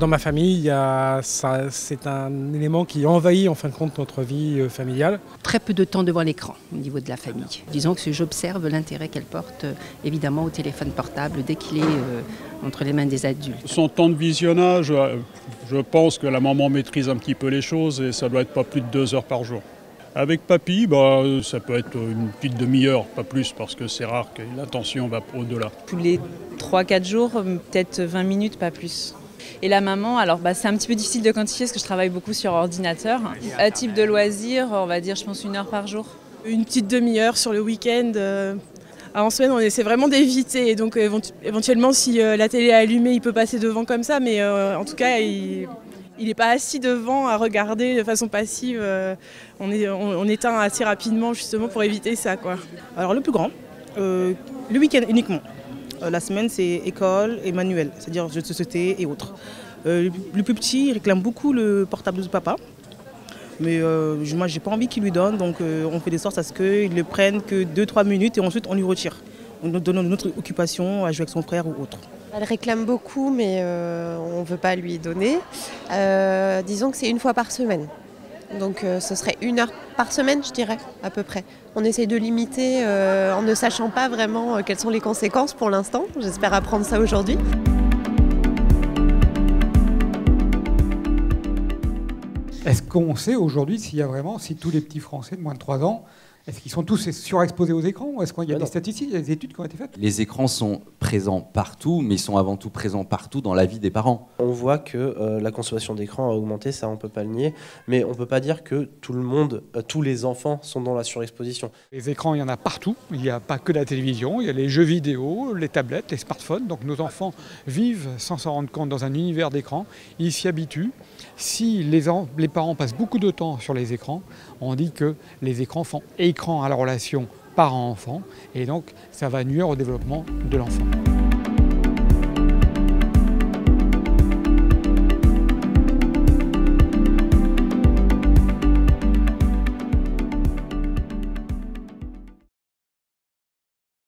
Dans ma famille, c'est un élément qui envahit en fin de compte notre vie familiale. Très peu de temps devant l'écran au niveau de la famille. Disons que j'observe l'intérêt qu'elle porte évidemment au téléphone portable dès qu'il est entre les mains des adultes. Son temps de visionnage, je pense que la maman maîtrise un petit peu les choses et ça doit être pas plus de 2 heures par jour. Avec papy, ça peut être une petite demi-heure, pas plus, parce que c'est rare que l'attention va au-delà. Tous les 3-4 jours, peut-être 20 minutes, pas plus. Et la maman, alors c'est un petit peu difficile de quantifier parce que je travaille beaucoup sur ordinateur. Type de loisir, on va dire je pense 1 heure par jour. Une petite demi-heure sur le week-end. En semaine, on essaie vraiment d'éviter. Et donc éventuellement, si la télé est allumée, il peut passer devant comme ça. Mais en tout cas, il n'est pas assis devant à regarder de façon passive. On éteint assez rapidement justement pour éviter ça, quoi. Alors le plus grand, le week-end uniquement. La semaine, c'est école et manuel, c'est-à-dire jeux de société et autres. Le plus petit, il réclame beaucoup le portable de papa. Mais moi, j'ai pas envie qu'il lui donne, donc on fait des sortes à ce qu'il ne prenne que 2-3 minutes et ensuite on lui retire. On nous donne une autre occupation à jouer avec son frère ou autre. Elle réclame beaucoup, mais on ne veut pas lui donner. Disons que c'est 1 fois par semaine. Donc ce serait 1 heure par semaine, je dirais, à peu près. On essaie de limiter en ne sachant pas vraiment quelles sont les conséquences pour l'instant. J'espère apprendre ça aujourd'hui. Est-ce qu'on sait aujourd'hui si tous les petits Français de moins de 3 ans, est-ce qu'ils sont tous surexposés aux écrans ou est-ce qu'il y a des statistiques, il y a des études qui ont été faites? Les écrans sont présents partout, mais ils sont avant tout présents partout dans la vie des parents. On voit que la consommation d'écran a augmenté, ça on peut pas le nier, mais on peut pas dire que tout le monde, tous les enfants sont dans la surexposition. Les écrans, il y en a partout, il n'y a pas que la télévision, il y a les jeux vidéo, les tablettes, les smartphones, donc nos enfants vivent sans s'en rendre compte dans un univers d'écran, ils s'y habituent. Si les parents passent beaucoup de temps sur les écrans, on dit que les écrans font écran à la relation parent-enfant et donc ça va nuire au développement de l'enfant.